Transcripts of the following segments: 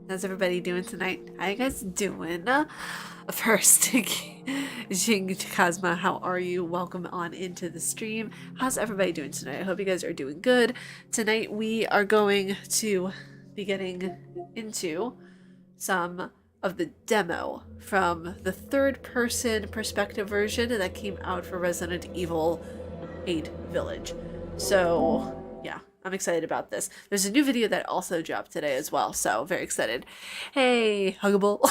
How's everybody doing tonight? How you guys doing? First, Jing Kazma, how are you? Welcome on into the stream. How's everybody doing tonight? I hope you guys are doing good. Tonight we are going to be getting into some of the demo from the third-person perspective version that came out for Resident Evil 8 Village. So yeah, I'm excited about this. There's a new video that also dropped today as well, so very excited. Hey, Huggable.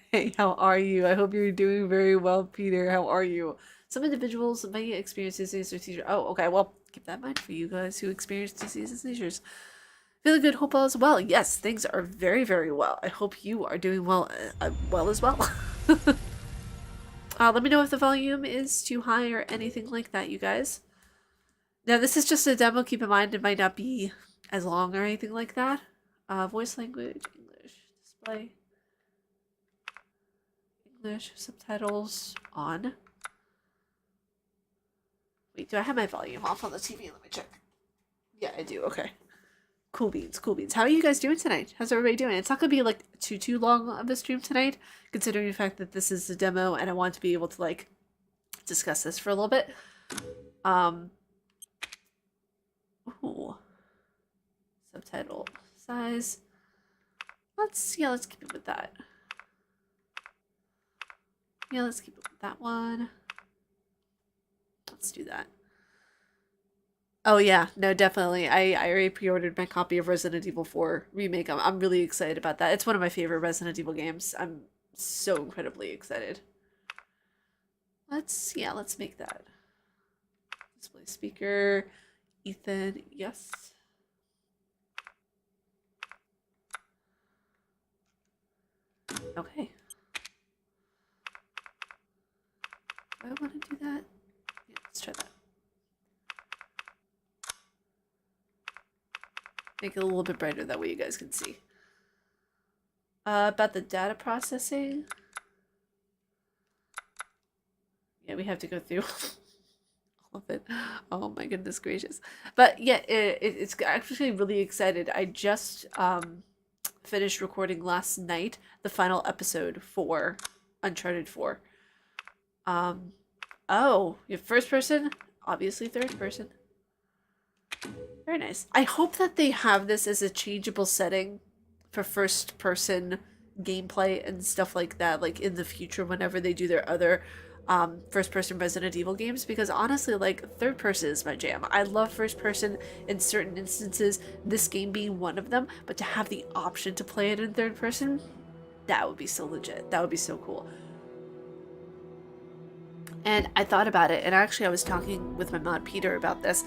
Hey, how are you? I hope you're doing very well, Peter. How are you? Some individuals may experience disease or seizure. Oh, okay, well, keep that in mind for you guys who experience disease and seizures. Feeling good, hope all is well. Yes, things are very, very well. I hope you are doing well, well as well. Let me know if the volume is too high or anything like that, you guys. Now, this is just a demo. Keep in mind, it might not be as long or anything like that. Voice language, English, display, English, subtitles on. Wait, do I have my volume off on the TV? Let me check. Yeah, I do. Okay. Cool beans, cool beans. How are you guys doing tonight? How's everybody doing? It's not going to be, like, too long of a stream tonight, considering the fact that this is a demo and I want to be able to, like, discuss this for a little bit. Ooh. Subtitle size. Let's keep it with that. Yeah, let's keep it with that one. Let's do that. Oh yeah, no, definitely. I already pre-ordered my copy of Resident Evil 4 Remake. I'm really excited about that. It's one of my favorite Resident Evil games. I'm so incredibly excited. Let's make that. Display speaker. Ethan, yes. Okay. Do I want to do that? Yeah, let's try that. Make it a little bit brighter, that way you guys can see. About the data processing. Yeah, we have to go through all of it. Oh my goodness gracious. But yeah, it's actually really excited. I just finished recording last night the final episode for Uncharted 4. Oh, you have first person? Obviously third person. Very nice. I hope that they have this as a changeable setting for first person gameplay and stuff like that, like in the future whenever they do their other first person Resident Evil games, because honestly, like, third person is my jam. I love first person in certain instances, this game being one of them, but to have the option to play it in third person, that would be so legit. That would be so cool. And I thought about it, and actually I was talking with my mod Peter about this.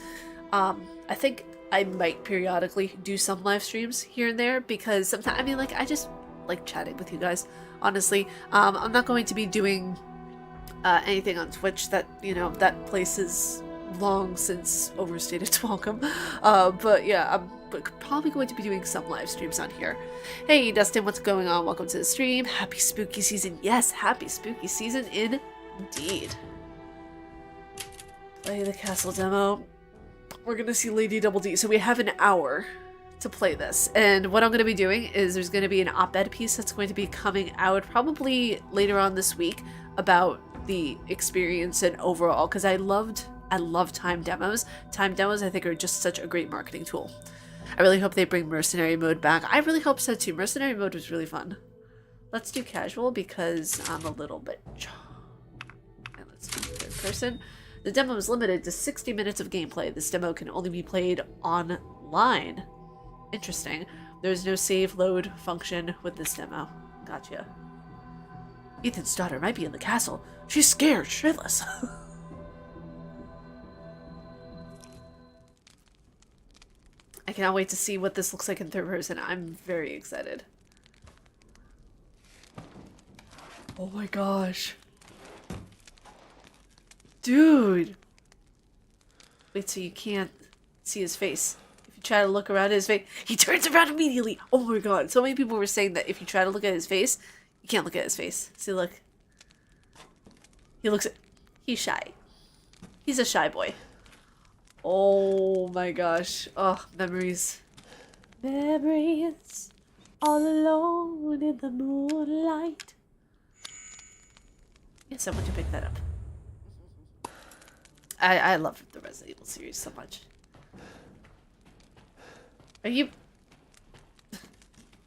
I think I might periodically do some live streams here and there, because sometimes, I mean, like, I just like chatting with you guys, honestly. I'm not going to be doing anything on Twitch. That, you know, that place is long since overstayed its welcome. But yeah, I'm probably going to be doing some live streams on here. Hey Dustin, what's going on? Welcome to the stream. Happy spooky season. Yes, happy spooky season indeed. Play the castle demo. We're gonna see Lady Double D. So we have an hour to play this. And what I'm going to be doing is there's going to be an op-ed piece that's going to be coming out probably later on this week about the experience and overall, because I love timed demos. Timed demos, I think, are just such a great marketing tool. I really hope they bring mercenary mode back. I really hope so too. Mercenary mode was really fun. Let's do casual because I'm a little bit... And let's do third person. The demo is limited to 60 minutes of gameplay. This demo can only be played online. Interesting. There's no save load function with this demo. Gotcha. Ethan's daughter might be in the castle. She's scared shitless. I cannot wait to see what this looks like in third person. I'm very excited. Oh my gosh. Dude. Wait, so you can't see his face. If you try to look around at his face, he turns around immediately. Oh my god. So many people were saying that if you try to look at his face, you can't look at his face. See, look. He looks at... He's shy. He's a shy boy. Oh my gosh. Oh, memories. Memories. All alone in the moonlight. Yeah, someone can pick that up. I love the Resident Evil series so much. Are you...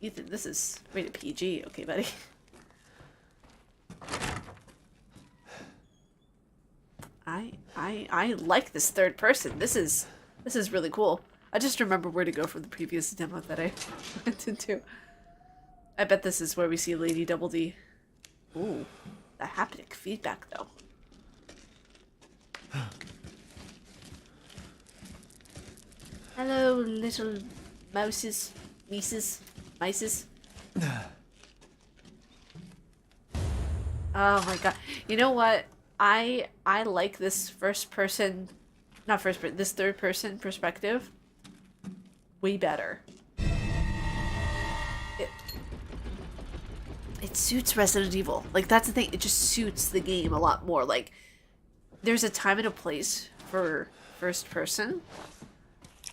Ethan, this is rated PG. Okay, buddy. I like this third person. This is really cool. I just remember where to go from the previous demo that I went into. I bet this is where we see Lady Double D. Ooh, the haptic feedback though. Hello, little mouses, mices. Oh my god. You know what? I like this this third person perspective way better. It suits Resident Evil. Like, that's the thing. It just suits the game a lot more. Like, there's a time and a place for first person.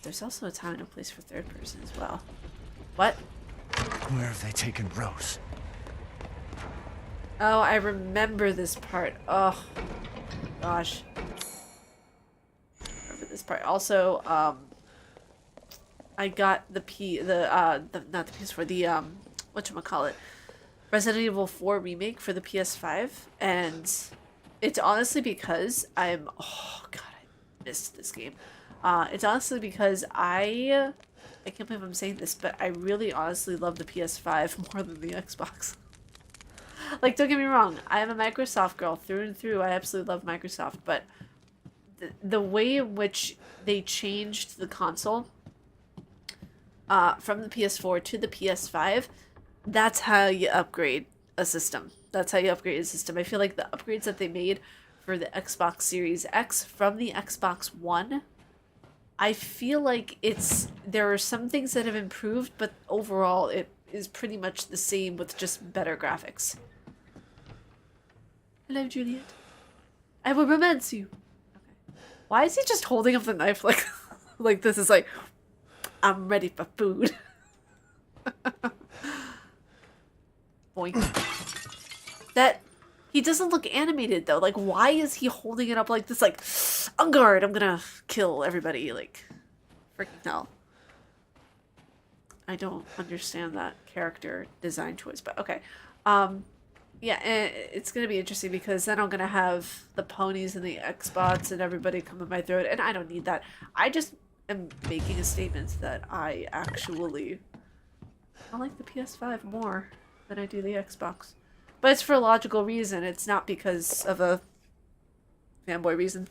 There's also a time and a place for third person as well. What? Where have they taken Rose? Oh, I remember this part. Oh, gosh. I remember this part. Also, I got not the PS4, the, whatchamacallit, Resident Evil 4 remake for the PS5, and it's honestly because oh god, I missed this game. It's honestly because I can't believe I'm saying this, but I really honestly love the PS5 more than the Xbox. Like, don't get me wrong, I am a Microsoft girl through and through. I absolutely love Microsoft, but the way in which they changed the console from the PS4 to the PS5, that's how you upgrade a system. That's how you upgrade a system. I feel like the upgrades that they made for the Xbox Series X from the Xbox One, I feel like there are some things that have improved, but overall it is pretty much the same with just better graphics. Hello, Juliet. I will romance you. Okay. Why is he just holding up the knife like, like this is like, I'm ready for food. Boink. That, he doesn't look animated though. Like, why is he holding it up like this? Like, on guard, I'm gonna kill everybody. Like, freaking hell. I don't understand that character design choice, but okay. Yeah, it's gonna be interesting because then I'm gonna have the ponies and the Xbots and everybody come in my throat, and I don't need that. I just am making a statement that I like the PS5 more than I do the Xbox. But it's for a logical reason. It's not because of a fanboy reason.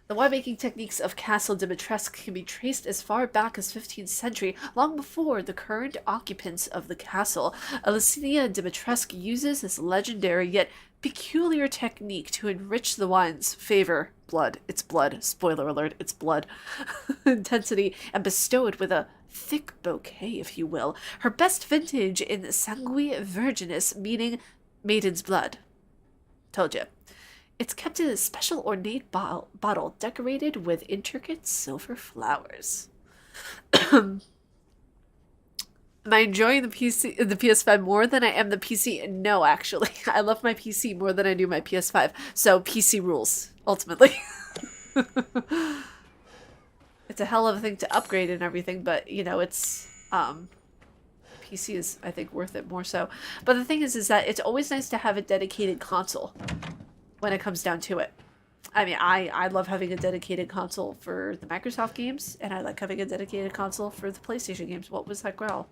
The winemaking techniques of Castle Dimitrescu can be traced as far back as 15th century, long before the current occupants of the castle. Alicinia Dimitrescu uses this legendary yet peculiar technique to enrich the wine's it's blood, spoiler alert, it's blood, intensity, and bestow it with a thick bouquet, if you will. Her best vintage in Sanguis Virginis, meaning maiden's blood. Told you. It's kept in a special ornate bottle decorated with intricate silver flowers. Am I enjoying the PS5 more than I am the PC? No, actually. I love my PC more than I do my PS5. So PC rules, ultimately. It's a hell of a thing to upgrade and everything, but you know, it's PC is, I think, worth it more so. But the thing is that it's always nice to have a dedicated console when it comes down to it. I mean, I love having a dedicated console for the Microsoft games, and I like having a dedicated console for the PlayStation games. What was that growl?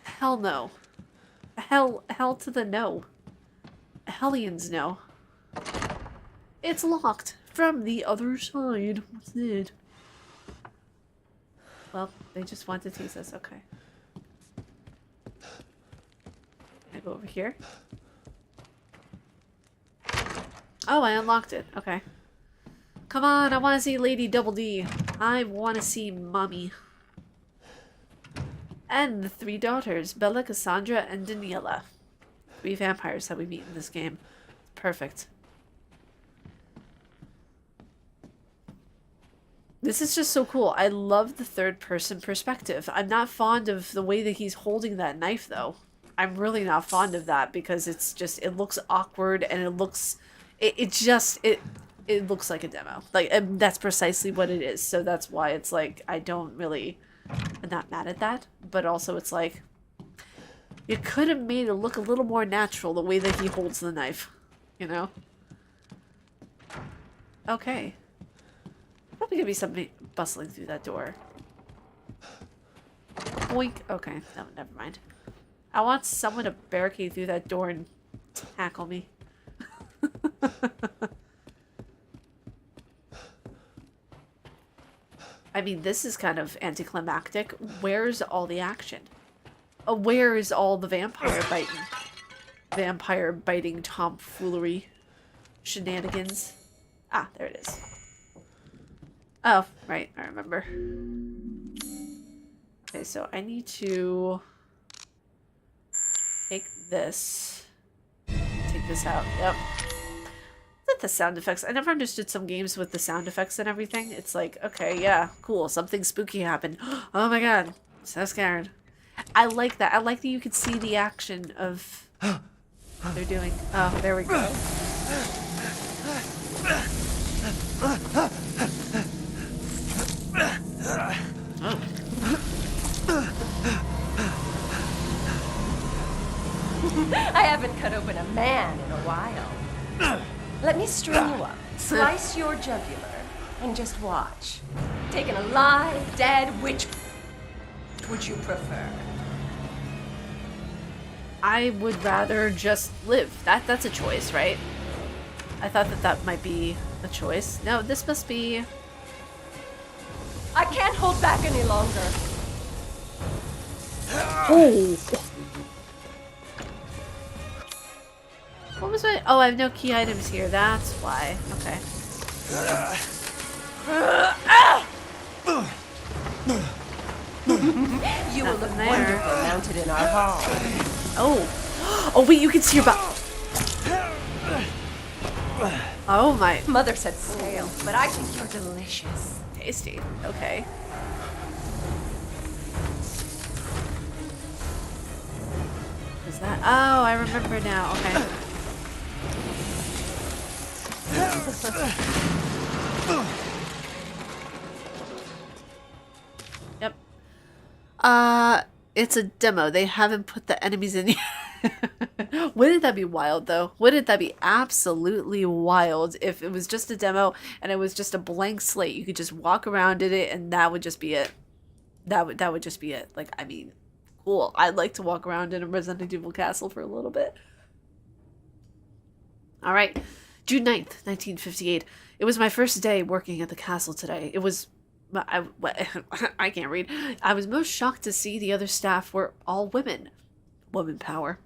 Hell no. Hell to the no. Hellions no. It's locked from the other side. What's it? Well, they just want to tease us. Okay. I go over here. Oh, I unlocked it. Okay. Come on, I want to see Lady Double D. I want to see Mommy. And the 3 daughters, Bella, Cassandra, and Daniela. 3 vampires that we meet in this game. Perfect. This is just so cool. I love the third-person perspective. I'm not fond of the way that he's holding that knife, though. I'm really not fond of that because it's just, it looks awkward and it looks, it looks like a demo. Like, and that's precisely what it is. So that's why it's like, I don't really, I'm not mad at that. But also it's like, you could have made it look a little more natural the way that he holds the knife. You know? Okay. Probably gonna be somebody bustling through that door. Boink. Okay, no, never mind. I want someone to barricade through that door and tackle me. I mean, this is kind of anticlimactic. Where's all the action? Where is all the vampire biting tomfoolery shenanigans? Ah, there it is. Oh, right, I remember. Okay, so I need to take this. Take this out. Yep. Is that the sound effects? I never understood some games with the sound effects and everything. It's like, okay, yeah, cool. Something spooky happened. Oh my god. So scared. I like that. I like that you can see the action of what they're doing. Oh, there we go. Oh. I haven't cut open a man in a while. Let me string you up, slice your jugular, and just watch. Taken alive, dead, which would you prefer? I would rather just live. That's a choice, right? I thought that might be a choice. No, this must be... I can't hold back any longer. Oh! What was my... Oh, I have no key items here. That's why. Okay. You will look wonderful mounted in our hall. Oh! Oh, wait, you can see your butt. Oh, my... Mother said stale, but I think you're delicious. Tasty. Okay. Is that... Oh, I remember now. Okay. Yep. It's a demo. They haven't put the enemies in yet. Wouldn't that be wild, though? Wouldn't that be absolutely wild if it was just a demo and it was just a blank slate? You could just walk around in it and that would just be it. That would just be it. Like, I mean, cool. I'd like to walk around in a Resident Evil castle for a little bit. All right. June 9th, 1958. It was my first day working at the castle today. It was... I can't read. I was most shocked to see the other staff were all women. Woman power.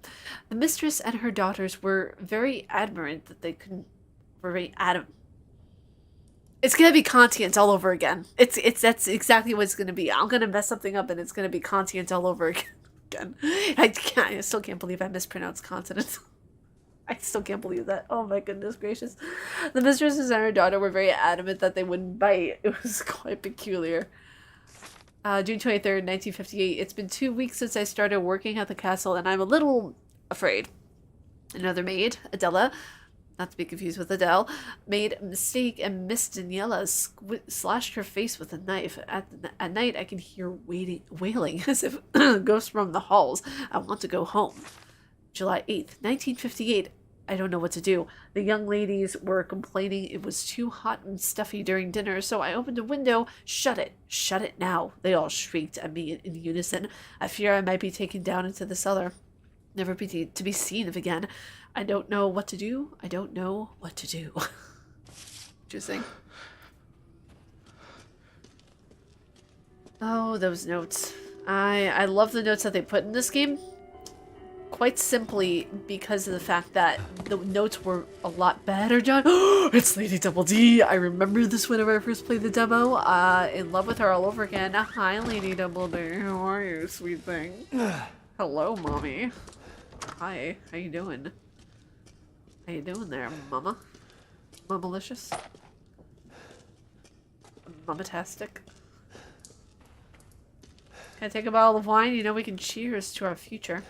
The mistress and her daughters were very adamant that they couldn't... Were very adamant. It's gonna be Kantians all over again. That's exactly what it's gonna be. I'm gonna mess something up and it's gonna be Kantians all over again. I still can't believe I mispronounced continents. I still can't believe that. Oh my goodness gracious. The mistresses and her daughter were very adamant that they wouldn't bite. It was quite peculiar. June 23rd, 1958. It's been 2 weeks since I started working at the castle, and I'm a little afraid. Another maid, Adela, not to be confused with Adele, made a mistake, and Miss Daniela slashed her face with a knife. At night, I can hear wailing as if ghosts roam the halls. I want to go home. July 8th, 1958. I don't know what to do. The young ladies were complaining it was too hot and stuffy during dinner, so I opened a window. Shut it. Shut it now. They all shrieked at me in unison. I fear I might be taken down into the cellar, never to be seen of again. I don't know what to do. I don't know what to do. Interesting. Oh, those notes. I love the notes that they put in this game. Quite simply because of the fact that the notes were a lot better done. It's Lady Double D. I remember this whenever I first played the demo. In love with her all over again. Hi, Lady Double D. How are you, sweet thing? Hello, mommy. Hi. How you doing? How you doing there, mama? Mamalicious? Mamatastic? Can I take a bottle of wine? You know we can cheers to our future.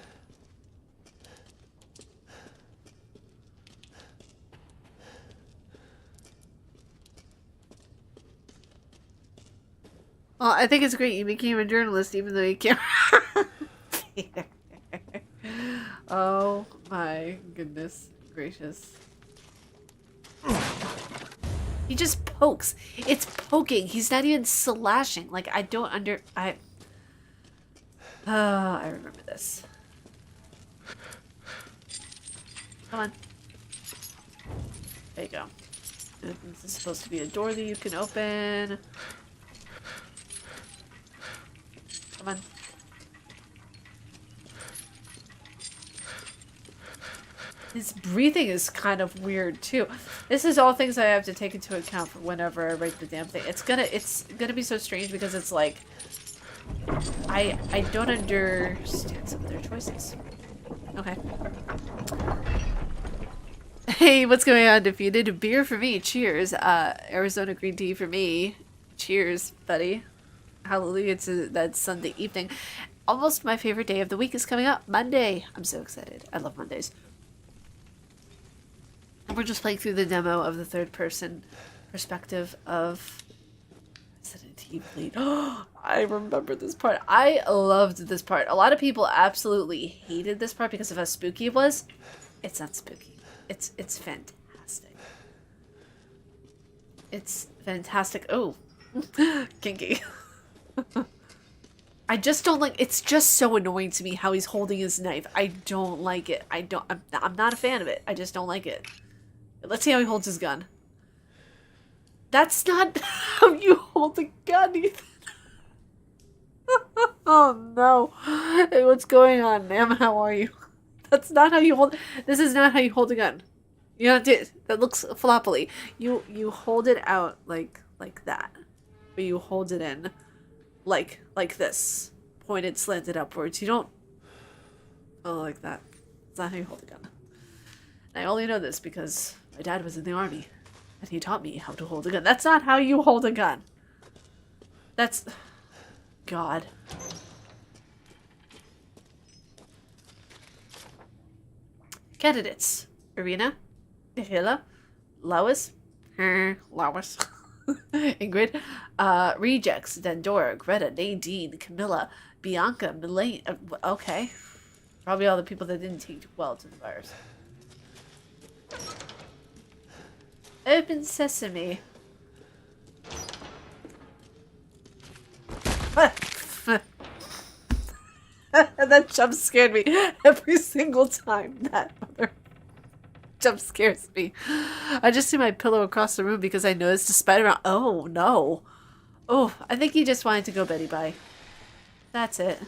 Well, I think it's great you became a journalist even though you can't. Oh my goodness gracious. He just pokes. It's poking. He's not even slashing. Like, I don't I remember this. Come on. There you go. This is supposed to be a door that you can open. Come on. His breathing is kind of weird too. This is all things I have to take into account for whenever I write the damn thing. It's gonna be so strange because it's like I don't understand some of their choices. Okay. Hey, what's going on, Defeated? Beer for me, cheers. Arizona green tea for me. Cheers, buddy. Hallelujah to that Sunday evening. Almost my favorite day of the week is coming up. Monday. I'm so excited. I love Mondays. And we're just playing through the demo of the third person perspective of Resident Evil 8. Oh, I remember this part. I loved this part. A lot of people absolutely hated this part because of how spooky it was. It's not spooky. It's fantastic. It's fantastic. Oh, kinky. I just don't like. It's just so annoying to me how he's holding his knife. I don't like it. I'm not a fan of it. I just don't like it. Let's see how he holds his gun. That's not how you hold a gun, Ethan. Oh no. Hey, what's going on, ma'am? How are you? That's not how you hold. This is not how you hold a gun. You know, that looks floppily. You hold it out like that, but you hold it in like this, pointed, slanted upwards. You don't go like that. It's not how you hold a gun. And I only know this because my dad was in the army, and he taught me how to hold a gun. That's not how you hold a gun. That's God. Candidates: Irina, Hila, Lois, Lois, Ingrid, Rejects: Dandora, Greta, Nadine, Camilla, Bianca, Milane. Okay, probably all the people that didn't take well to the virus. Open sesame. That jump scared me every single time. That mother jump scares me. I just see my pillow across the room because I noticed a spider. Oh no. Oh, I think he just wanted to go Betty bye. That's it.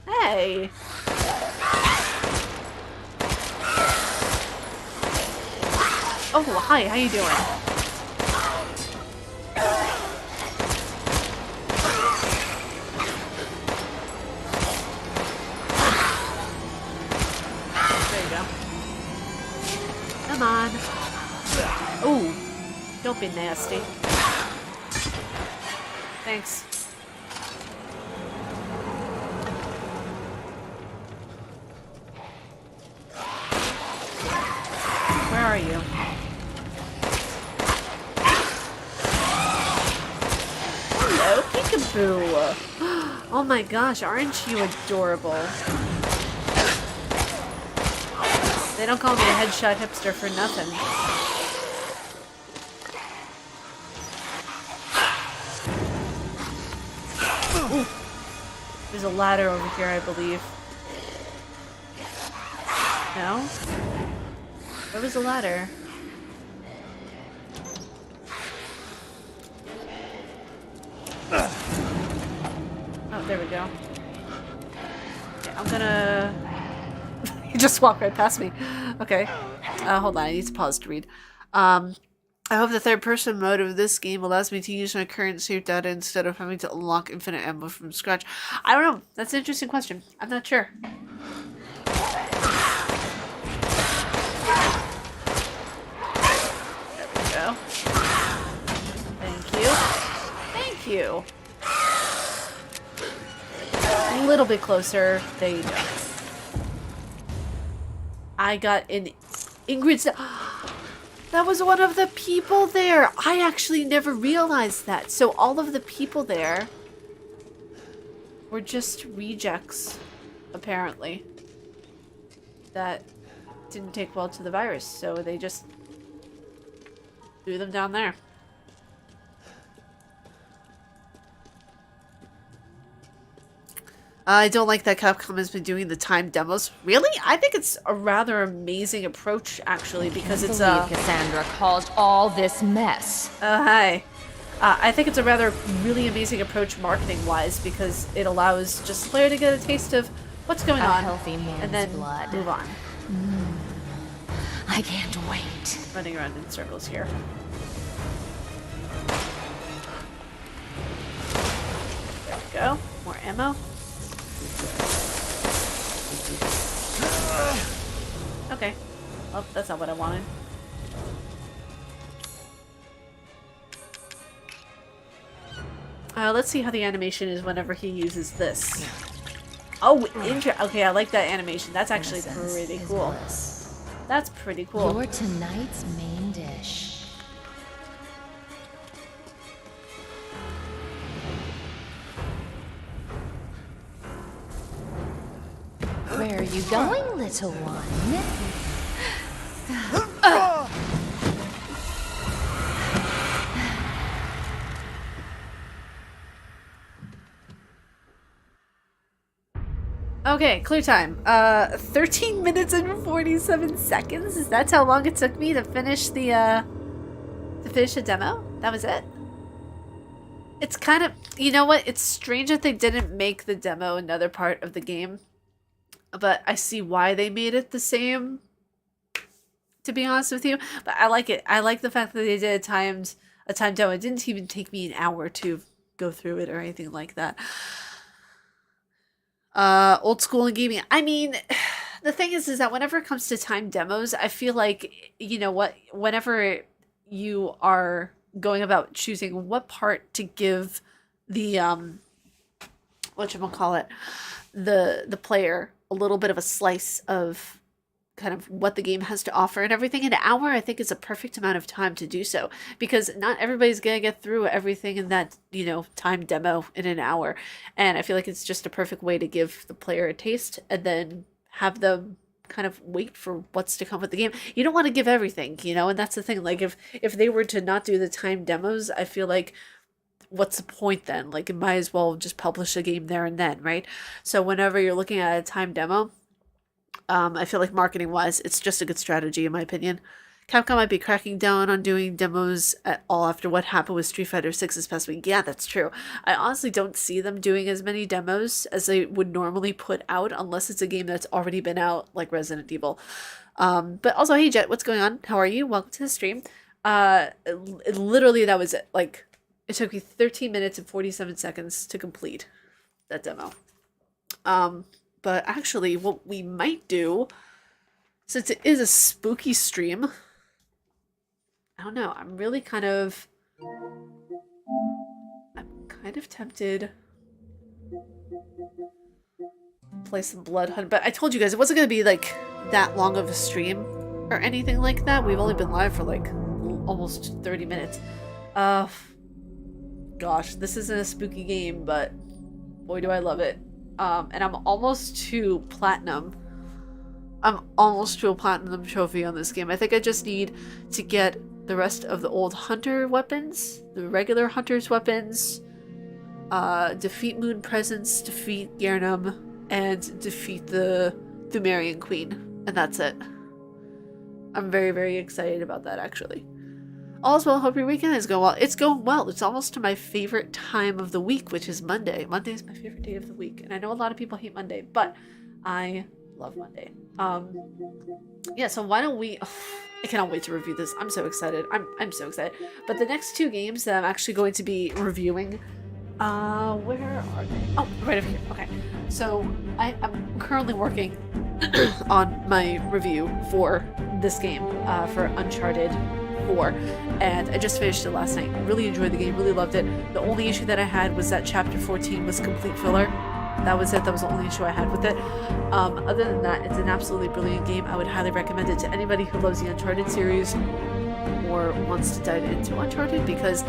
Hey. Oh, hi. How you doing? Come on. Ooh. Don't be nasty. Thanks. Where are you? Hello, peekaboo. Oh my gosh, aren't you adorable? They don't call me a headshot hipster for nothing. Ooh. There's a ladder over here, I believe. No? Where was the ladder? Oh, there we go. Okay, I'm gonna... You just walked right past me. Okay. Hold on, I need to pause to read. I hope the third-person mode of this game allows me to use my current save data instead of having to unlock infinite ammo from scratch. I don't know. That's an interesting question. I'm not sure. There we go. Thank you. Thank you. A little bit closer. There you go. I got an Ingrid's... That was one of the people there. I actually never realized that. So all of the people there were just rejects, apparently, that didn't take well to the virus. So they just threw them down there. I don't like that Capcom has been doing the timed demos. Really? I think it's a rather amazing approach, actually, because it's Cassandra caused all this mess. Hi. I think it's a rather really amazing approach marketing-wise because it allows just the player to get a taste of what's going on, healthy man's and then blood. move on. I can't wait. Running around in circles here. There we go. More ammo. Okay. Well, that's not what I wanted. Let's see how the animation is whenever he uses this. Oh, okay, I like that animation. That's actually pretty cool. That's pretty cool. You're tonight's main dish. Where are you going, little one? Okay, clear time. 13 minutes and 47 seconds. That's how long it took me to finish the demo. That was it. It's kind of, you know what? It's strange that they didn't make the demo another part of the game. But I see why they made it the same, to be honest with you. But I like it. I like the fact that they did a timed demo. It didn't even take me an hour to go through it or anything like that. Old school and gaming. I mean, the thing is that whenever it comes to timed demos, I feel like, you know what, whenever you are going about choosing what part to give the, whatchamacallit, the player a little bit of a slice of kind of what the game has to offer and everything, an hour I think is a perfect amount of time to do so, because not everybody's gonna get through everything in that, you know, time demo in an hour, and I feel like it's just a perfect way to give the player a taste and then have them kind of wait for what's to come with the game. You don't want to give everything, you know, and that's the thing. Like if they were to not do the time demos, I feel like what's the point then? Like, it might as well just publish a game there and then, right? So whenever you're looking at a time demo, I feel like marketing-wise, it's just a good strategy, in my opinion. Capcom might be cracking down on doing demos at all after what happened with Street Fighter 6 this past week. Yeah, that's true. I honestly don't see them doing as many demos as they would normally put out, unless it's a game that's already been out, like Resident Evil. But also, hey Jet, what's going on? How are you? Welcome to the stream. Literally, that was it. Like, it took me 13 minutes and 47 seconds to complete that demo. But actually, what we might do since it is a spooky stream, I don't know, I'm kind of tempted to play some Blood Hunt, but I told you guys it wasn't going to be like that long of a stream or anything like that. We've only been live for like almost 30 minutes. Gosh, this isn't a spooky game, but boy do I love it. And I'm almost to platinum. I'm almost to a platinum trophy on this game. I think I just need to get the rest of the old hunter weapons, the regular hunter's weapons, defeat Moon Presence, defeat Garnum, and defeat the Thumerian Queen. And that's it. I'm very, very excited about that, actually. All's well, hope your weekend is going well. It's going well. It's almost to my favorite time of the week, which is Monday. Monday is my favorite day of the week. And I know a lot of people hate Monday, but I love Monday. Yeah, so why don't we... I cannot wait to review this. I'm so excited. I'm so excited. But the next two games that I'm actually going to be reviewing... where are they? Oh, right over here. Okay. So, I'm currently working on my review for this game, for Uncharted 4, and I just finished it last night. Really enjoyed the game, really loved it. The only issue that I had was that Chapter 14 was complete filler. That was it. That was the only issue I had with it. Other than that, it's an absolutely brilliant game. I would highly recommend it to anybody who loves the Uncharted series or wants to dive into Uncharted, because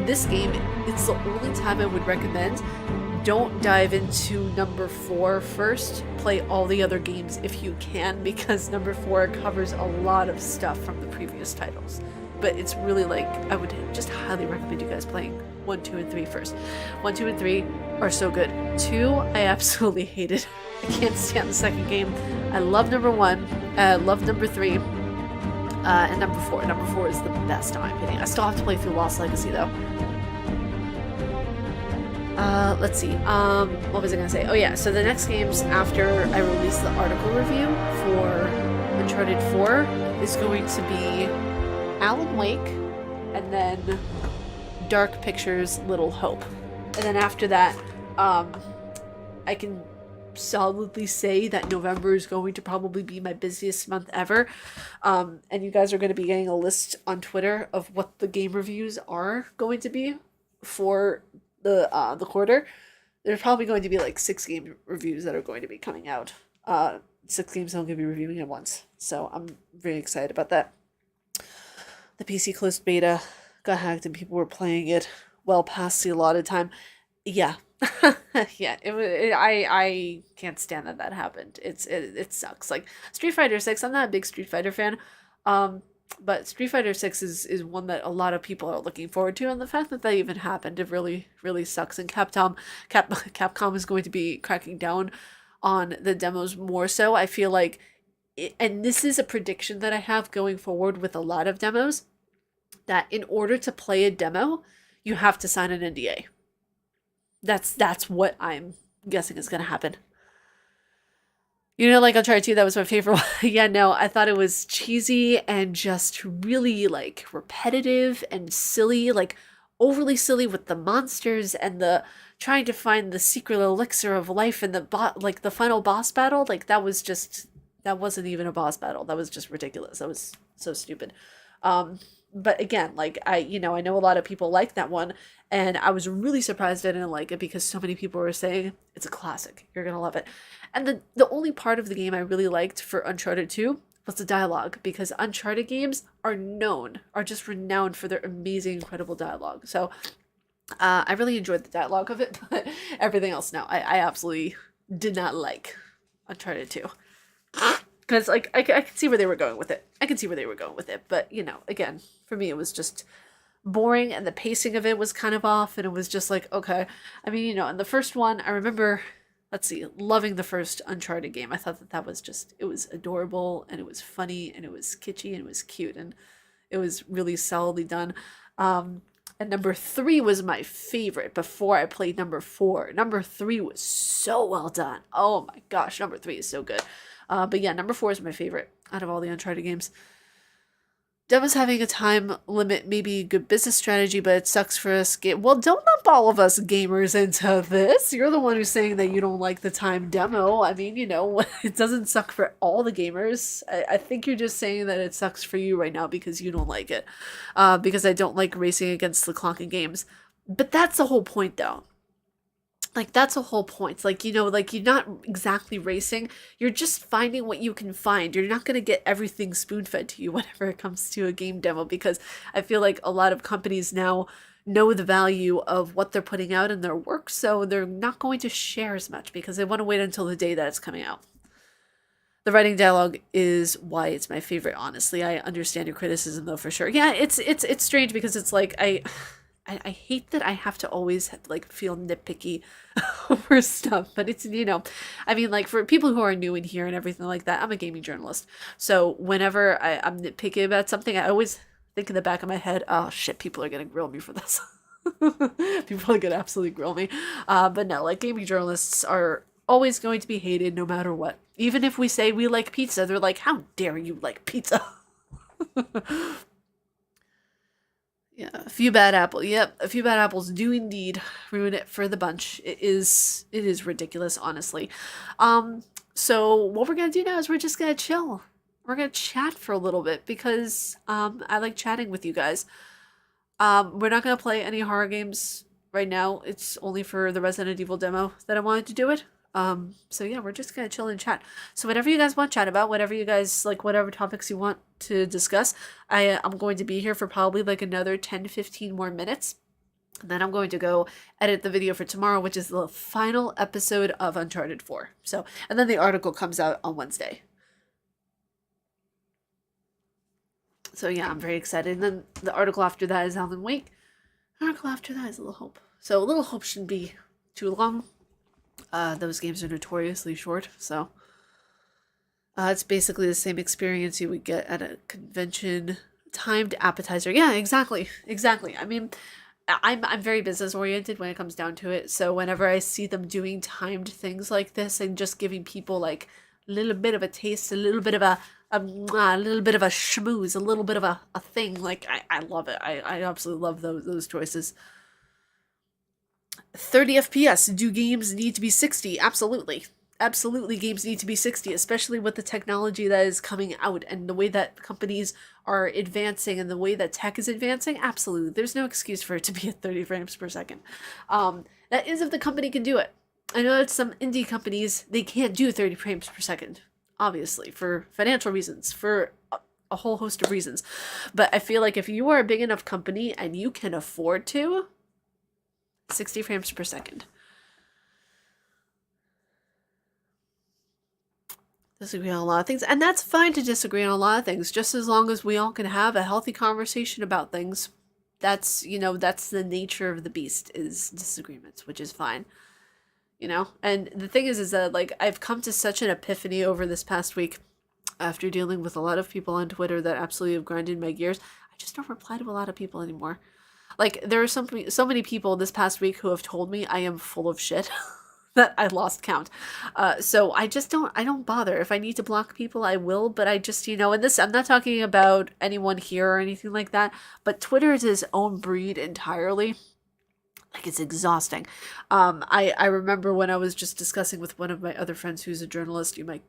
this game, it's the only time I would recommend. Don't dive into number 4 first. Play all the other games if you can, because number 4 covers a lot of stuff from the previous titles. But it's really like, I would just highly recommend you guys playing 1, 2, and 3 first. 1, 2, and 3 are so good. 2, I absolutely hated. I can't stand the second game. I love number 1. I love number 3. And number 4. Number 4 is the best in my opinion. I still have to play through Lost Legacy though. Let's see. What was I gonna say? Oh yeah, so the next games after I release the article review for Uncharted 4 is going to be Alan Wake, and then Dark Pictures Little Hope. And then after that, I can solidly say that November is going to probably be my busiest month ever. And you guys are going to be getting a list on Twitter of what the game reviews are going to be for the quarter. There's probably going to be like 6 game reviews that are going to be coming out. 6 games I'm going to be reviewing at once. So I'm very excited about that. The PC closed beta got hacked and people were playing it well past the allotted time. Yeah. Yeah, I can't stand that happened. It sucks. Like Street Fighter 6, I'm not a big Street Fighter fan. But Street Fighter 6 is one that a lot of people are looking forward to, and the fact that even happened, it really, really sucks. And Capcom is going to be cracking down on the demos more so. I feel like, and this is a prediction that I have going forward with a lot of demos, that in order to play a demo, you have to sign an NDA. That's what I'm guessing is going to happen. You know, like Uncharted 2, that was my favorite one. Yeah, no, I thought it was cheesy and just really, like, repetitive and silly, like, overly silly with the monsters and the trying to find the secret elixir of life and the final boss battle. Like, that wasn't even a boss battle. That was just ridiculous. That was so stupid. But again, like, I know a lot of people like that one, and I was really surprised I didn't like it because so many people were saying it's a classic. You're gonna love it. And the only part of the game I really liked for Uncharted 2 was the dialogue, because Uncharted games are just renowned for their amazing, incredible dialogue. So I really enjoyed the dialogue of it, but everything else, no, I absolutely did not like Uncharted 2. Because, like, I can see where they were going with it. But, you know, again, for me, it was just boring, and the pacing of it was kind of off, and it was just like, okay. I mean, you know, in the first one, I remember, loving the first Uncharted game. I thought that was just, it was adorable, and it was funny, and it was kitschy, and it was cute, and it was really solidly done. And number 3 was my favorite before I played number 4. Number 3 was so well done. Oh my gosh, number 3 is so good. But yeah, number 4 is my favorite out of all the Uncharted games. Demos having a time limit may be a good business strategy, but it sucks for us. Well, don't lump all of us gamers into this. You're the one who's saying that you don't like the time demo. I mean, it doesn't suck for all the gamers. I think you're just saying that it sucks for you right now because you don't like it. Because I don't like racing against the clock in games. But that's the whole point, though. Like, that's a whole point. Like, like you're not exactly racing. You're just finding what you can find. You're not going to get everything spoon-fed to you whenever it comes to a game demo, because I feel like a lot of companies now know the value of what they're putting out in their work, so they're not going to share as much because they want to wait until the day that it's coming out. The writing dialogue is why it's my favorite, honestly. I understand your criticism, though, for sure. Yeah, it's strange because it's like I hate that I have to always feel nitpicky over stuff, but it's, I mean, like, for people who are new in here and everything like that, I'm a gaming journalist. So whenever I'm nitpicky about something, I always think in the back of my head, oh shit, people are going to grill me for this. People are going to absolutely grill me. But no, like, gaming journalists are always going to be hated no matter what. Even if we say we like pizza, they're like, how dare you like pizza? Yeah, a few bad apples. Yep, a few bad apples do indeed ruin it for the bunch. It is ridiculous, honestly. So what we're gonna do now is we're just gonna chill. We're gonna chat for a little bit because I like chatting with you guys. We're not gonna play any horror games right now. It's only for the Resident Evil demo that I wanted to do it. So yeah, we're just gonna chill and chat. So whatever you guys want to chat about, whatever you guys like, whatever topics you want to discuss, I'm going to be here for probably like another 10-15 more minutes. And then I'm going to go edit the video for tomorrow, which is the final episode of Uncharted 4. So, and then the article comes out on Wednesday. So yeah, I'm very excited. And then the article after that is Alan Wake. The article after that is A Little Hope. So A Little Hope shouldn't be too long. Those games are notoriously short, so it's basically the same experience you would get at a convention. Timed appetizer. Yeah, exactly. I mean, I'm very business oriented when it comes down to it. So whenever I see them doing timed things like this and just giving people like a little bit of a taste, a little bit of a little bit of a schmooze, a little bit of a thing, like I love it. I absolutely love those choices. 30 FPS. Do games need to be 60? Absolutely. Absolutely, games need to be 60, especially with the technology that is coming out and the way that companies are advancing and the way that tech is advancing. Absolutely. There's no excuse for it to be at 30 frames per second. That is if the company can do it. I know that some indie companies, they can't do 30 frames per second, obviously, for financial reasons, for a whole host of reasons. But I feel like if you are a big enough company and you can afford to, 60 frames per second. Disagree on a lot of things, and that's fine to disagree on a lot of things, just as long as we all can have a healthy conversation about things. That's, that's the nature of the beast, is disagreements, which is fine. And the thing is that, like, I've come to such an epiphany over this past week after dealing with a lot of people on Twitter that absolutely have grinded my gears. I just don't reply to a lot of people anymore. Like, there are so many people this past week who have told me I am full of shit that I lost count. So I don't bother. If I need to block people, I will, but I just, and this, I'm not talking about anyone here or anything like that, but Twitter is its own breed entirely. Like, it's exhausting. I remember when I was just discussing with one of my other friends who's a journalist. You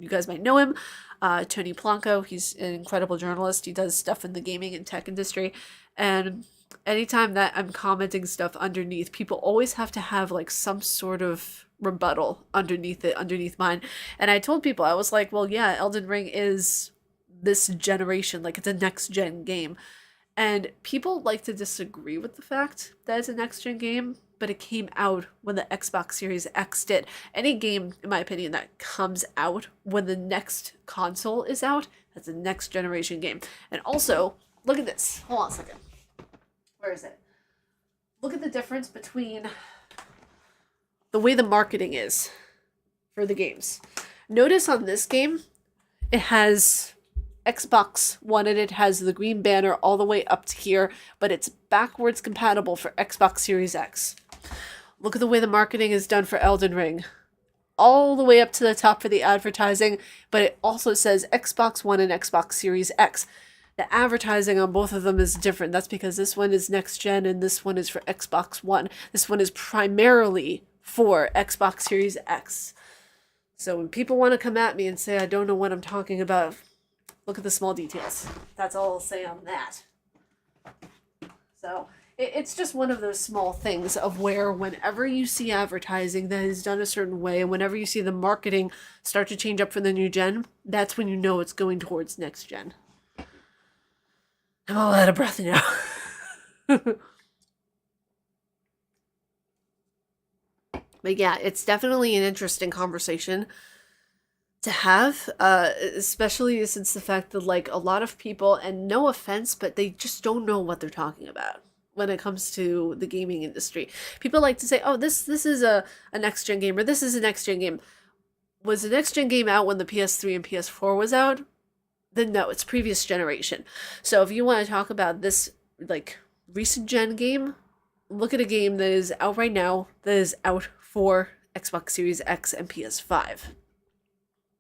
guys might know him, Tony Blanco. He's an incredible journalist. He does stuff in the gaming and tech industry, and anytime that I'm commenting stuff underneath, people always have to have like some sort of rebuttal underneath mine. And I told people, I was like, well, yeah, Elden Ring is this generation, like it's a next gen game. And people like to disagree with the fact that it's a next gen game, but it came out when the Xbox Series X did. Any game, in my opinion, that comes out when the next console is out, that's a next generation game. And also, look at this. Hold on a second. Where is it? Look at the difference between the way the marketing is for the games. Notice on this game, it has Xbox One and it has the green banner all the way up to here, but it's backwards compatible for Xbox Series X. Look at the way the marketing is done for Elden Ring. All the way up to the top for the advertising, but it also says Xbox One and Xbox Series X. The advertising on both of them is different. That's because this one is next gen and this one is for Xbox One. This one is primarily for Xbox Series X. So when people want to come at me and say I don't know what I'm talking about, look at the small details. That's all I'll say on that. So it's just one of those small things of where whenever you see advertising that is done a certain way, and whenever you see the marketing start to change up for the new gen, that's when you know it's going towards next gen. I'm all out of breath now. But yeah, it's definitely an interesting conversation to have, especially since the fact that, like, a lot of people, and no offense, but they just don't know what they're talking about when it comes to the gaming industry. People like to say, oh, this is a next-gen game, or this is a next-gen game. Was the next-gen game out when the PS3 and PS4 was out? Then no, it's previous generation. So if you want to talk about this, like, recent-gen game, look at a game that is out right now, that is out for Xbox Series X and PS5.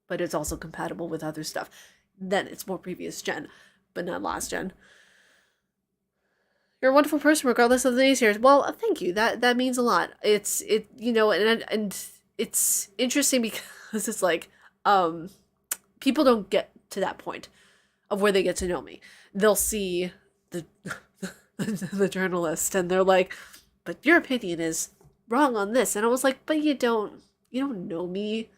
But it's also compatible with other stuff. Then it's more previous gen, but not last gen. You're a wonderful person, regardless of the naysayers. Well, thank you. That means a lot. It's it's interesting because it's like, people don't get to that point of where they get to know me. They'll see the journalist and they're like, but your opinion is wrong on this. And I was like, but you don't know me.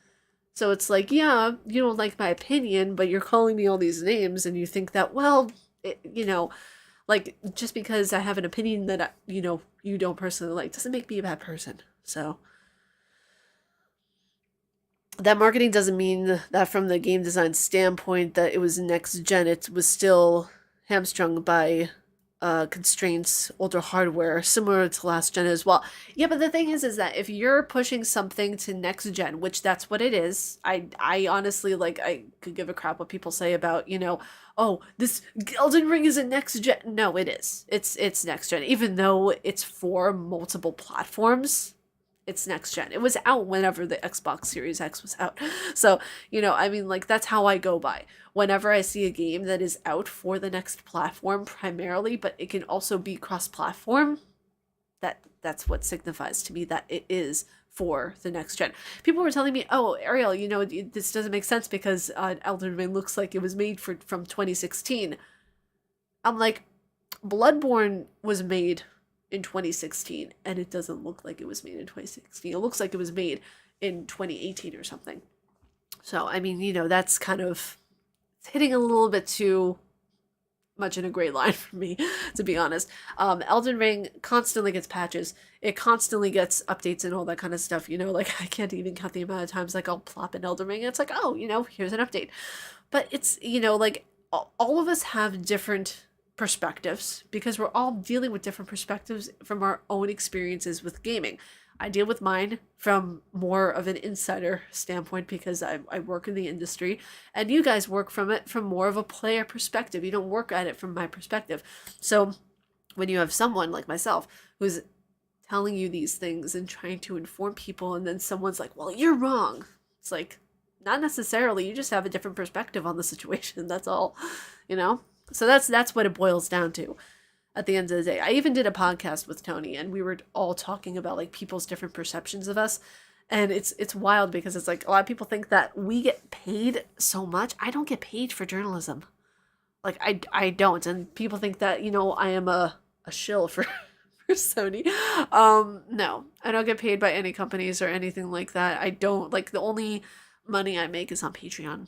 So it's like, yeah, you don't like my opinion, but you're calling me all these names and you think that, well, like, just because I have an opinion that, you don't personally like doesn't make me a bad person. So that marketing doesn't mean that from the game design standpoint that it was next gen. It was still hamstrung by constraints, older hardware, similar to last gen as well. Yeah, but the thing is that if you're pushing something to next gen, which that's what it is, I honestly, like, I could give a crap what people say about, oh, this Elden Ring is a next gen. No, it is. It's next gen, even though it's for multiple platforms. It's next gen. It was out whenever the Xbox Series X was out. So, I mean, like, that's how I go by. Whenever I see a game that is out for the next platform primarily, but it can also be cross-platform, that's what signifies to me that it is for the next gen. People were telling me, oh, Ariel, this doesn't make sense because Elden Ring looks like it was made from 2016. I'm like, Bloodborne was made in 2016, and it doesn't look like it was made in 2016. It looks like it was made in 2018 or something. So, I mean, that's kind of hitting a little bit too much in a gray line for me, to be honest. Elden Ring constantly gets patches. It constantly gets updates and all that kind of stuff. Like, I can't even count the amount of times, like, I'll plop in Elden Ring and it's like, oh, here's an update. But it's, like, all of us have different perspectives because we're all dealing with different perspectives from our own experiences with gaming. I deal with mine from more of an insider standpoint because I work in the industry, and you guys work from it from more of a player perspective. You don't work at it from my perspective. So when you have someone like myself who's telling you these things and trying to inform people, and then someone's like, well, you're wrong. It's like, not necessarily. You just have a different perspective on the situation. That's all, So that's what it boils down to at the end of the day. I even did a podcast with Tony, and we were all talking about, like, people's different perceptions of us. And it's wild because it's like a lot of people think that we get paid so much. I don't get paid for journalism. Like, I don't. And people think that, I am a shill for Sony. No, I don't get paid by any companies or anything like that. I don't. Like, the only money I make is on Patreon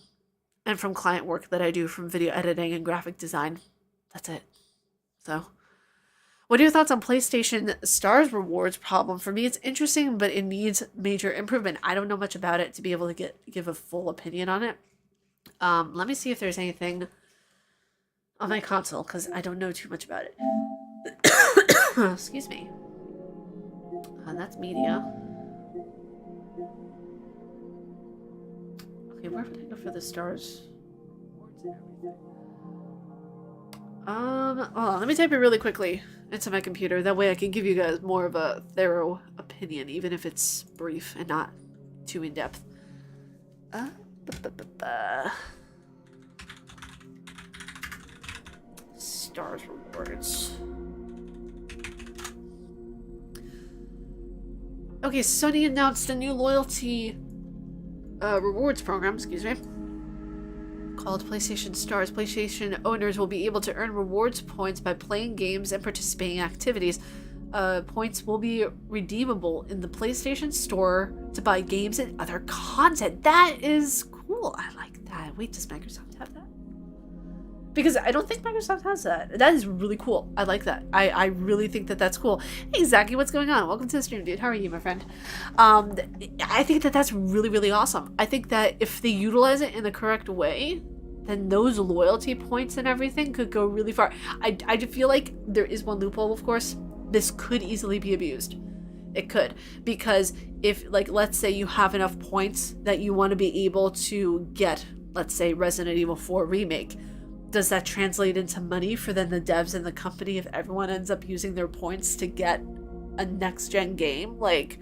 and from client work that I do from video editing and graphic design. That's it. So, what are your thoughts on PlayStation Stars rewards problem? For me, it's interesting, but it needs major improvement. I don't know much about it to be able to give a full opinion on it. Let me see if there's anything on my console, because I don't know too much about it. Excuse me. That's media. Okay, where would I go for the stars rewards and everything? Hold on, let me type it really quickly into my computer. That way I can give you guys more of a thorough opinion, even if it's brief and not too in-depth. Stars rewards. Okay, Sony announced a new loyalty rewards program, excuse me, called PlayStation Stars. PlayStation owners will be able to earn rewards points by playing games and participating in activities. Points will be redeemable in the PlayStation Store to buy games and other content. That is cool. I like that. Wait, does Microsoft have that? Because I don't think Microsoft has that. That is really cool. I like that. I really think that that's cool. Hey, Zachy, what's going on? Welcome to the stream, dude. How are you, my friend? I think that that's really, really awesome. I think that if they utilize it in the correct way, then those loyalty points and everything could go really far. I feel like there is one loophole, of course. This could easily be abused. It could. Because if, like, let's say you have enough points that you want to be able to get, let's say, Resident Evil 4 Remake, does that translate into money for then the devs and the company if everyone ends up using their points to get a next-gen game? Like,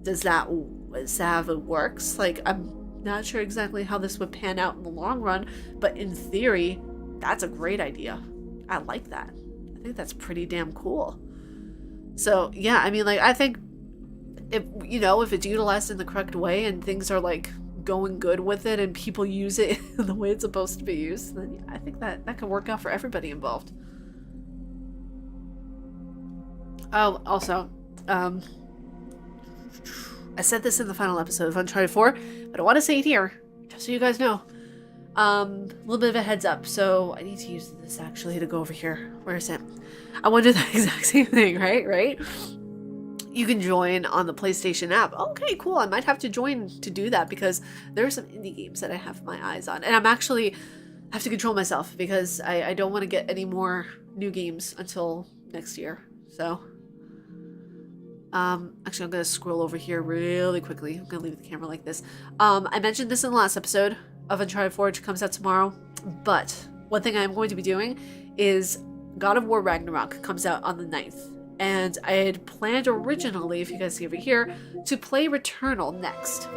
is that how it works? Like, I'm not sure exactly how this would pan out in the long run, but in theory, that's a great idea. I like that. I think that's pretty damn cool. So, yeah, I mean, like, I think if it's utilized in the correct way and things are, like, going good with it and people use it the way it's supposed to be used, then yeah, I think that can work out for everybody involved. Oh, also, I said this in the final episode of Uncharted 4, but I want to say it here, just so you guys know. A little bit of a heads up. So I need to use this actually to go over here. Where is it? I want to do the exact same thing, right? You can join on the PlayStation app. Okay, cool. I might have to join to do that because there are some indie games that I have my eyes on. And I'm actually have to control myself because I don't want to get any more new games until next year. So, actually, I'm going to scroll over here really quickly. I'm going to leave the camera like this. I mentioned this in the last episode of Uncharted 4, which comes out tomorrow. But one thing I'm going to be doing is God of War Ragnarok comes out on the 9th. And I had planned originally, if you guys see over here, to play Returnal next.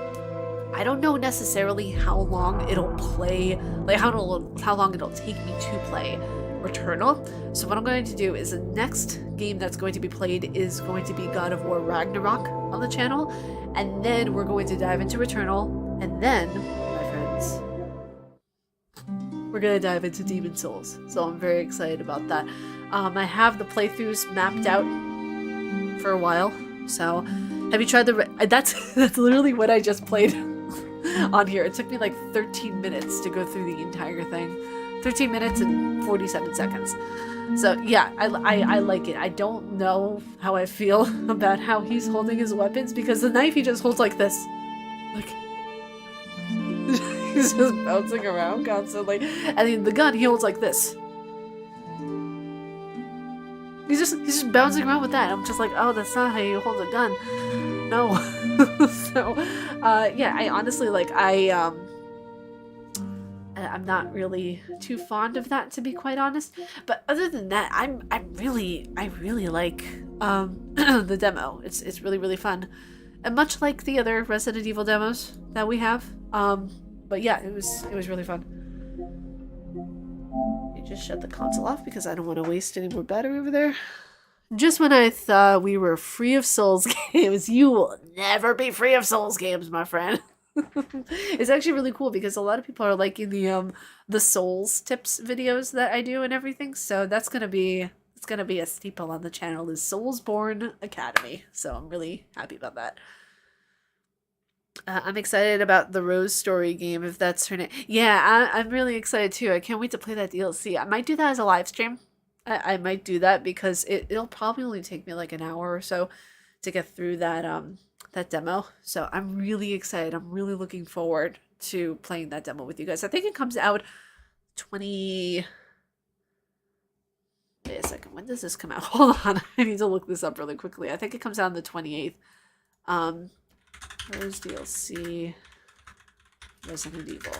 I don't know necessarily how long it'll play, like how long it'll take me to play Returnal. So what I'm going to do is the next game that's going to be played is going to be God of War Ragnarok on the channel. And then we're going to dive into Returnal. And then, my friends, we're going to dive into Demon Souls. So I'm very excited about that. I have the playthroughs mapped out for a while. So, have you tried that's literally what I just played on here. It took me like 13 minutes to go through the entire thing. 13 minutes and 47 seconds. So, yeah, I like it. I don't know how I feel about how he's holding his weapons because the knife he just holds like this. Like, he's just bouncing around constantly. And then the gun he holds like this. He's just bouncing around with that. I'm just like, oh, that's not how you hold a gun. No. So, yeah, I honestly, like, I'm not really too fond of that, to be quite honest. But other than that, I really like, the demo. It's really, really fun. And much like the other Resident Evil demos that we have. But yeah, it was really fun. Just shut the console off because I don't want to waste any more battery over there. Just when I thought we were free of Souls games, you will never be free of Souls games, my friend. It's actually really cool because a lot of people are liking the Souls tips videos that I do and everything. So that's gonna be a staple on the channel is Soulsborne Academy. So I'm really happy about that. I'm excited about the Rose Story game, if that's her name. Yeah, I'm really excited too. I can't wait to play that DLC. I might do that as a live stream. I might do that because it'll probably only take me like an hour or so to get through that demo. So I'm really excited. I'm really looking forward to playing that demo with you guys. I think it comes out 20... Wait a second. When does this come out? Hold on. I need to look this up really quickly. I think it comes out on the 28th. Where's DLC? Resident Evil.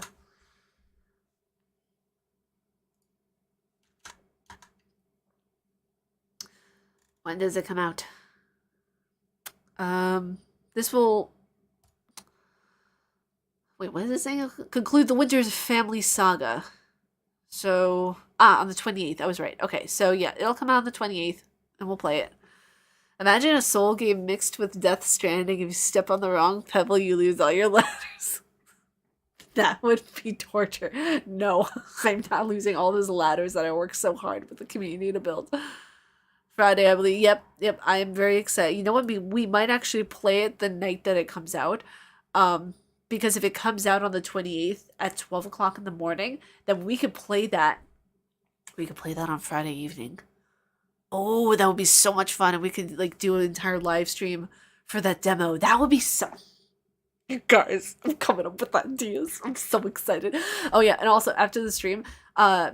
When does it come out? This will... Wait, what is it saying? Conclude the Winter's family saga. So, on the 28th. I was right. Okay, so yeah, it'll come out on the 28th, and we'll play it. Imagine a soul game mixed with Death Stranding. If you step on the wrong pebble, you lose all your ladders. That would be torture. No, I'm not losing all those ladders that I worked so hard with the community to build. Friday, I believe. Yep. I am very excited. You know what? We might actually play it the night that it comes out. Because if it comes out on the 28th at 12 o'clock in the morning, then we could play that. We could play that on Friday evening. Oh, that would be so much fun, and we could like do an entire live stream for that demo. That would be so. You guys, I'm coming up with ideas. I'm so excited. Oh yeah, and also after the stream,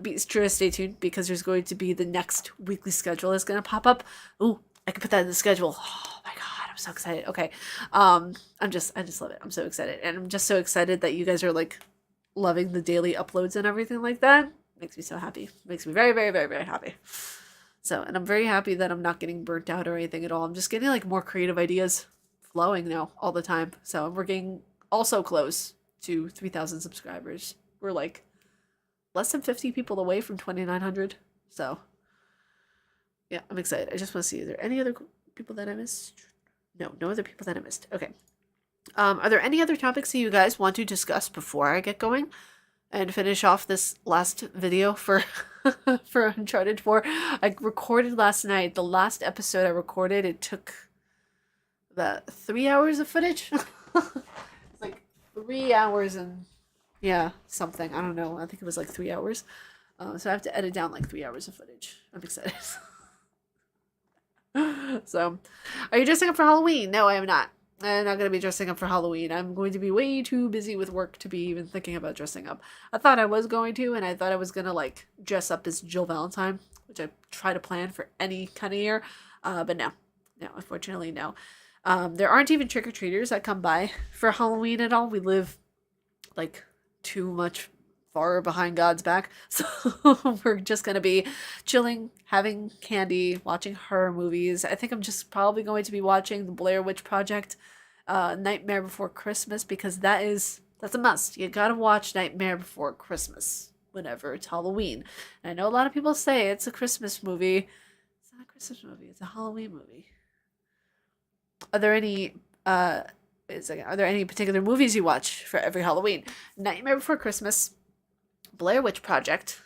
be sure to stay tuned because there's going to be the next weekly schedule that's gonna pop up. Ooh, I can put that in the schedule. Oh my god, I'm so excited. Okay, I just love it. I'm so excited, and I'm just so excited that you guys are like loving the daily uploads and everything like that. Makes me so happy. Makes me very, very, very, very happy. So, and I'm very happy that I'm not getting burnt out or anything at all. I'm just getting like more creative ideas flowing now all the time. So we're getting also close to 3,000 subscribers. We're like less than 50 people away from 2,900. So yeah, I'm excited. I just want to see, is there any other people that I missed? No other people that I missed. Okay. Are there any other topics that you guys want to discuss before I get going and finish off this last video for for Uncharted 4? I recorded last night. The last episode I recorded, it took about 3 hours of footage. It's like 3 hours and yeah, something. I don't know. I think it was like 3 hours. So I have to edit down like 3 hours of footage. I'm excited. So, are you dressing up for Halloween? No, I am not. I'm not going to be dressing up for Halloween. I'm going to be way too busy with work to be even thinking about dressing up. I thought I was going to, and I thought I was going to like dress up as Jill Valentine, which I try to plan for any kind of year. But no, unfortunately, no. There aren't even trick-or-treaters that come by for Halloween at all. We live like too much far behind God's back. So we're just going to be chilling, having candy, watching horror movies. I think I'm just probably going to be watching the Blair Witch Project, Nightmare Before Christmas, because that's a must. You gotta watch Nightmare Before Christmas whenever it's Halloween. And I know a lot of people say it's a Christmas movie. It's not a Christmas movie. It's a Halloween movie. Are there any particular movies you watch for every Halloween? Nightmare Before Christmas, Blair Witch Project,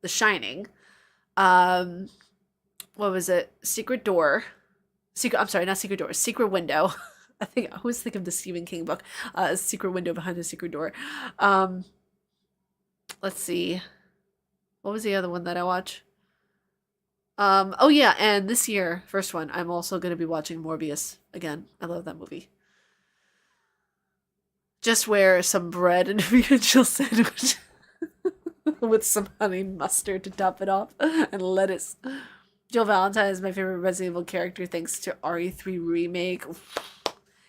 The Shining, what was it? Secret Door. I'm sorry, not Secret Door, Secret Window. I always think of the Stephen King book, Secret Window Behind the Secret Door. Let's see. What was the other one that I watch? Oh yeah, and this year, first one, I'm also going to be watching Morbius again. I love that movie. Just wear some bread and a vegan chill sandwich with some honey mustard to top it off and lettuce. Jill Valentine is my favorite Resident Evil character thanks to RE3 Remake.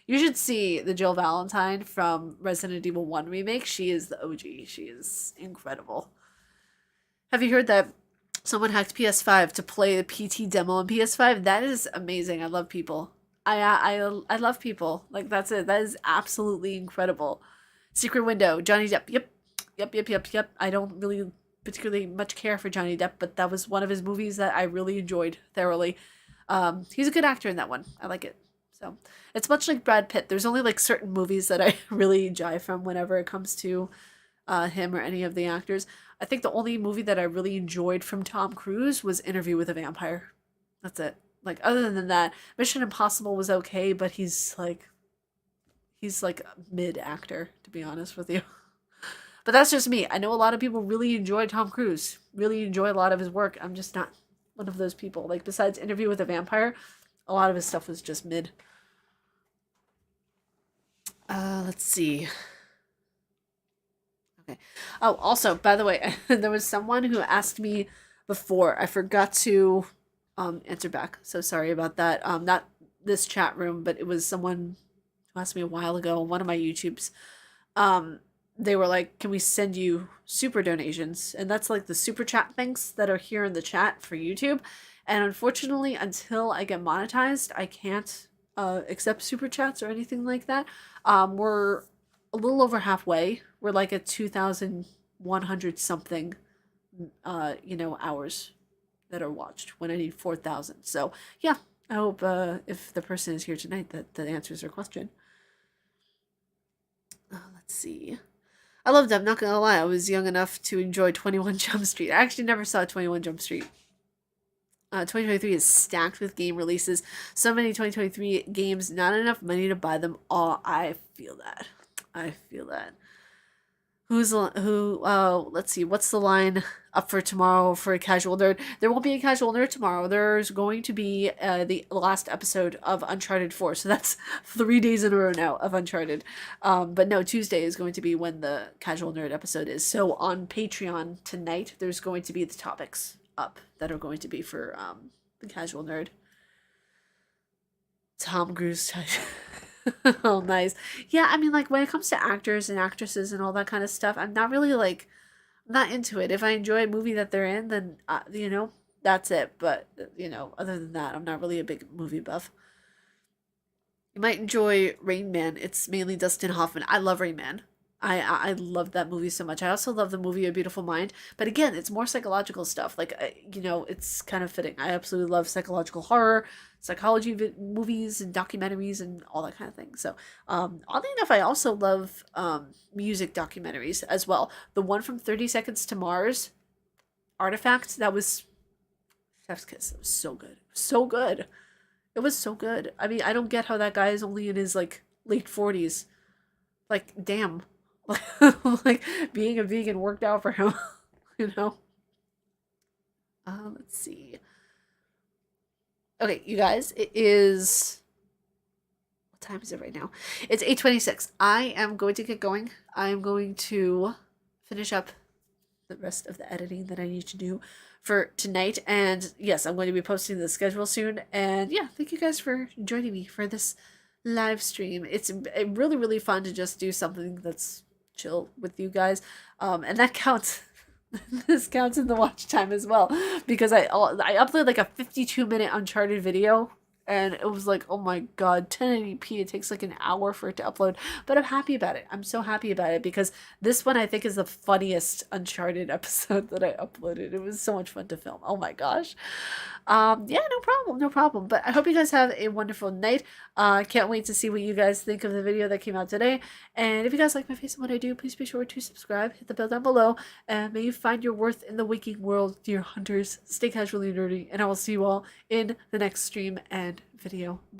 You should see the Jill Valentine from Resident Evil 1 Remake. She is the OG. She is incredible. Have you heard that someone hacked PS5 to play the PT demo on PS5? That is amazing. I love people. I love people. Like, that's it. That is absolutely incredible. Secret Window, Johnny Depp. Yep. I don't really particularly much care for Johnny Depp, but that was one of his movies that I really enjoyed thoroughly. He's a good actor in that one. I like it. So it's much like Brad Pitt. There's only like certain movies that I really enjoy from whenever it comes to him or any of the actors. I think the only movie that I really enjoyed from Tom Cruise was Interview with a Vampire. That's it. Like, other than that, Mission Impossible was okay, but he's like a mid actor, to be honest with you. But that's just me. I know a lot of people really enjoy Tom Cruise, really enjoy a lot of his work. I'm just not one of those people. Like, besides Interview with a Vampire, a lot of his stuff was just mid. Let's see. Okay. Oh, also, by the way, there was someone who asked me before. I forgot to answer back. So sorry about that. Not this chat room, but it was someone who asked me a while ago on one of my YouTubes. They were like, can we send you super donations? And that's like the super chat things that are here in the chat for YouTube. And unfortunately, until I get monetized, I can't accept super chats or anything like that. We're a little over halfway. We're like at 2,100 something you know, hours that are watched when I need 4,000. So yeah, I hope if the person is here tonight that answers their question. Let's see. I loved it. I'm not gonna lie. I was young enough to enjoy 21 Jump Street. I actually never saw 21 Jump Street. 2023 is stacked with game releases. So many 2023 games, not enough money to buy them all. I feel that. I feel that. Let's see, what's the line up for tomorrow for a casual nerd? There won't be a casual nerd tomorrow. There's going to be the last episode of Uncharted 4. So that's 3 days in a row now of Uncharted. But no, Tuesday is going to be when the casual nerd episode is. So on Patreon tonight, there's going to be the topics up that are going to be for the casual nerd. Tom Cruise type. Oh, nice. Yeah, I mean, like, when it comes to actors and actresses and all that kind of stuff, I'm not really, like, I'm not into it. If I enjoy a movie that they're in, then, you know, that's it. But, you know, other than that, I'm not really a big movie buff. You might enjoy Rain Man. It's mainly Dustin Hoffman. I love Rain Man. I love that movie so much. I also love the movie A Beautiful Mind, but again, it's more psychological stuff. Like you know, it's kind of fitting. I absolutely love psychological horror, movies and documentaries and all that kind of thing. So, oddly enough, I also love music documentaries as well. The one from 30 Seconds to Mars, Artifact, that was Chef's Kiss. It was so good, so good. It was so good. I mean, I don't get how that guy is only in his like late 40s. Like, damn. Like being a vegan worked out for him, you know. Let's see. Okay, you guys, it is what time is it right now? It's 8:26. I am going to get going. I am going to finish up the rest of the editing that I need to do for tonight. And yes, I'm going to be posting the schedule soon. And yeah, thank you guys for joining me for this live stream. It's really, really fun to just do something that's chill with you guys. And that counts. This counts in the watch time as well because I uploaded like a 52-minute Uncharted video and it was like, oh my god, 1080p, it takes like an hour for it to upload, but I'm happy about it. I'm so happy about it because this one I think is the funniest Uncharted episode that I uploaded. It was so much fun to film. Oh my gosh. Yeah, no problem. But I hope you guys have a wonderful night. Can't wait to see what you guys think of the video that came out today. And if you guys like my face and what I do, please be sure to subscribe, hit the bell down below, and may you find your worth in the waking world, dear hunters. Stay casually nerdy, and I will see you all in the next stream and video.